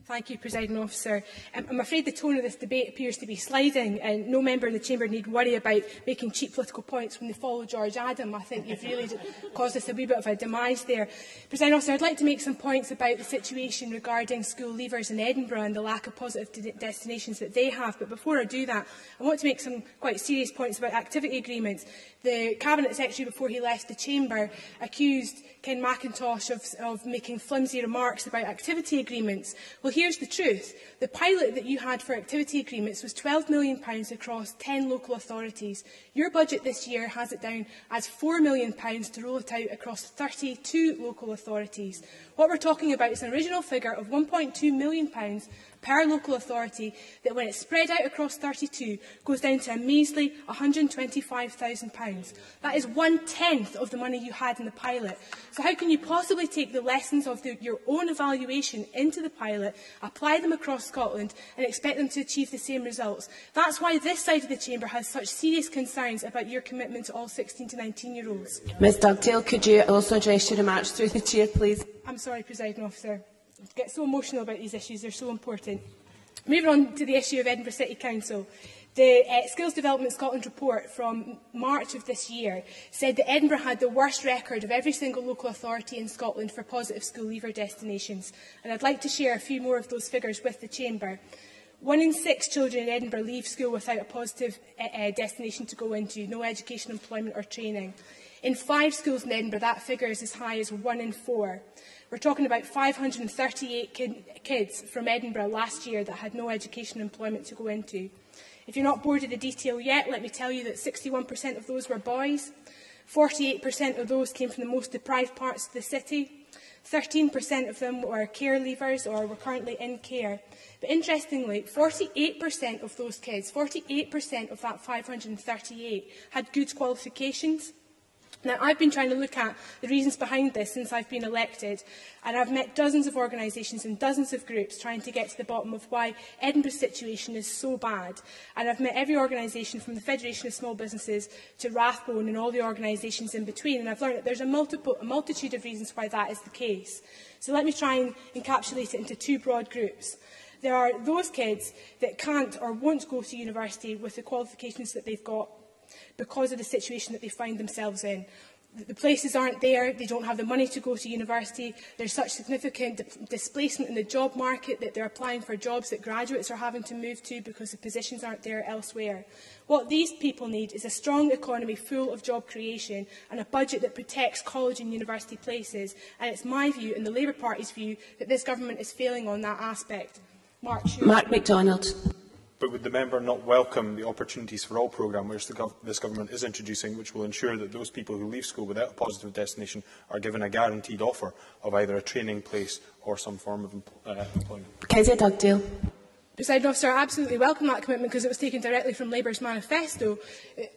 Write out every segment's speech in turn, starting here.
Thank you, Presiding Officer. I'm afraid the tone of this debate appears to be sliding, and no member in the Chamber need worry about making cheap political points when they follow George Adam. I think you've really caused us a wee bit of a demise there. Presiding Officer, I'd like to make some points about the situation regarding school leavers in Edinburgh and the lack of positive destinations that they have. But before I do that, I want to make some quite serious points about activity agreements. The Cabinet Secretary, before he left the Chamber, accused Ken McIntosh of making flimsy remarks about activity agreements. Well, here's the truth. The pilot that you had for activity agreements was £12 million across 10 local authorities. Your budget this year has it down as £4 million to roll it out across 32 local authorities. What we're talking about is an original figure of £1.2 million per local authority that, when it's spread out across 32, goes down to a measly £125,000. That is 1/10 of the money you had in the pilot. So how can you possibly take the lessons of your own evaluation into the pilot, apply them across Scotland and expect them to achieve the same results? That's why this side of the Chamber has such serious concerns about your commitment to all 16 to 19-year-olds. Ms Dugdale, could you also address your remarks through the Chair, please? I'm sorry, Presiding Officer. I get so emotional about these issues, they're so important. Moving on to the issue of Edinburgh City Council. The Skills Development Scotland report from March of this year said that Edinburgh had the worst record of every single local authority in Scotland for positive school leaver destinations. And I'd like to share a few more of those figures with the Chamber. 1 in 6 children in Edinburgh leave school without a positive destination to go into, no education, employment or training. In 5 schools in Edinburgh, that figure is as high as 1 in 4. We're talking about 538 kids from Edinburgh last year that had no education and employment to go into. If you're not bored with the detail yet, let me tell you that 61% of those were boys, 48% of those came from the most deprived parts of the city, 13% of them were care leavers or were currently in care. But interestingly, 48% of those kids, 48% of that 538, had good qualifications. Now, I've been trying to look at the reasons behind this since I've been elected, and I've met dozens of organisations and dozens of groups trying to get to the bottom of why Edinburgh's situation is so bad. And I've met every organisation from the Federation of Small Businesses to Rathbone and all the organisations in between, and I've learned that there's a multitude of reasons why that is the case. So let me try and encapsulate it into 2 broad groups. There are those kids that can't or won't go to university with the qualifications that they've got because of the situation that they find themselves in. The places aren't there, they don't have the money to go to university, there's such significant displacement in the job market that they're applying for jobs that graduates are having to move to because the positions aren't there elsewhere. What these people need is a strong economy full of job creation and a budget that protects college and university places. And it's my view and the Labour Party's view that this government is failing on that aspect. Mark MacDonald. But would the member not welcome the Opportunities for All programme which this government is introducing, which will ensure that those people who leave school without a positive destination are given a guaranteed offer of either a training place or some form of employment? Kezia Dugdale. Presiding Officer, I absolutely welcome that commitment because it was taken directly from Labour's manifesto.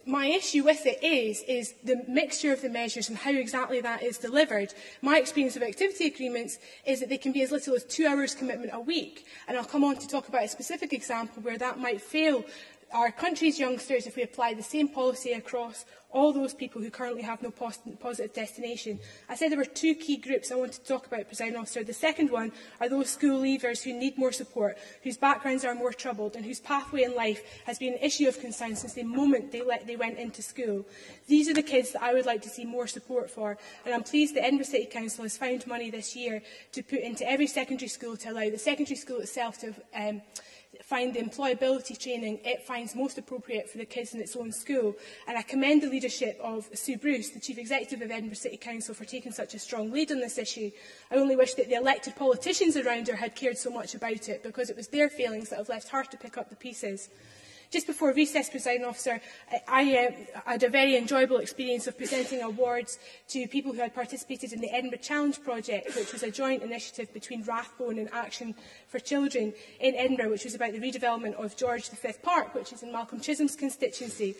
My issue with it is the mixture of the measures and how exactly that is delivered. My experience of activity agreements is that they can be as little as 2 hours commitment a week. And I'll come on to talk about a specific example where that might fail our country's youngsters if we apply the same policy across all those people who currently have no positive destination. I said there were 2 key groups I wanted to talk about, Presiding Officer. The second one are those school leavers who need more support, whose backgrounds are more troubled and whose pathway in life has been an issue of concern since the moment they went into school. These are the kids that I would like to see more support for, and I'm pleased that Edinburgh City Council has found money this year to put into every secondary school to allow the secondary school itself to find the employability training it finds most appropriate for the kids in its own school. And I commend the leadership of Sue Bruce, the Chief Executive of Edinburgh City Council, for taking such a strong lead on this issue. I only wish that the elected politicians around her had cared so much about it, because it was their failings that have left her to pick up the pieces. Just before recess, Presiding Officer, I had a very enjoyable experience of presenting awards to people who had participated in the Edinburgh Challenge project, which was a joint initiative between Rathbone and Action for Children in Edinburgh, which was about the redevelopment of George V Park, which is in Malcolm Chisholm's constituency.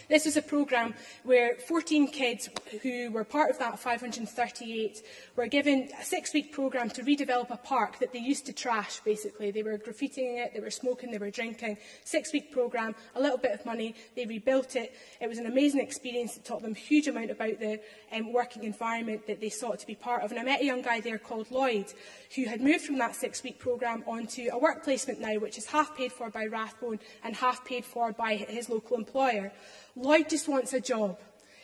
This was a programme where 14 kids who were part of that 538 were given a 6-week programme to redevelop a park that they used to trash, basically. They were graffitiing it, they were smoking, they were drinking. 6-week programme, a little bit of money, they rebuilt it. It was an amazing experience. It taught them a huge amount about the working environment that they sought to be part of. And I met a young guy there called Lloyd, who had moved from that 6-week programme onto a work placement now, which is half paid for by Rathbone and half paid for by his local employer. Lloyd just wants a job.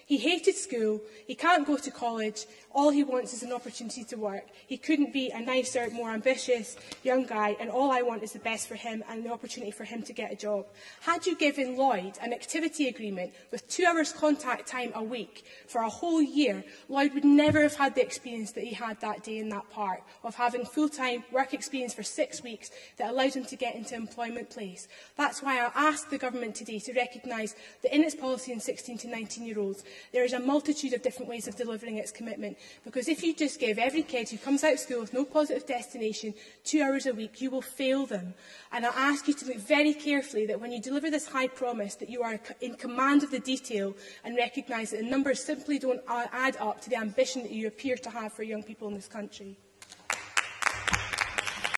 He hated school, he can't go to college, all he wants is an opportunity to work. He couldn't be a nicer, more ambitious young guy, and all I want is the best for him and the opportunity for him to get a job. Had you given Lloyd an activity agreement with 2 hours contact time a week for a whole year, Lloyd would never have had the experience that he had that day in that park, of having full-time work experience for 6 weeks that allowed him to get into employment place. That's why I asked the government today to recognise that in its policy on 16 to 19-year-olds, there is a multitude of different ways of delivering its commitment. Because if you just give every kid who comes out of school with no positive destination 2 hours a week, you will fail them. And I ask you to look very carefully that when you deliver this high promise, that you are in command of the detail and recognise that the numbers simply don't add up to the ambition that you appear to have for young people in this country.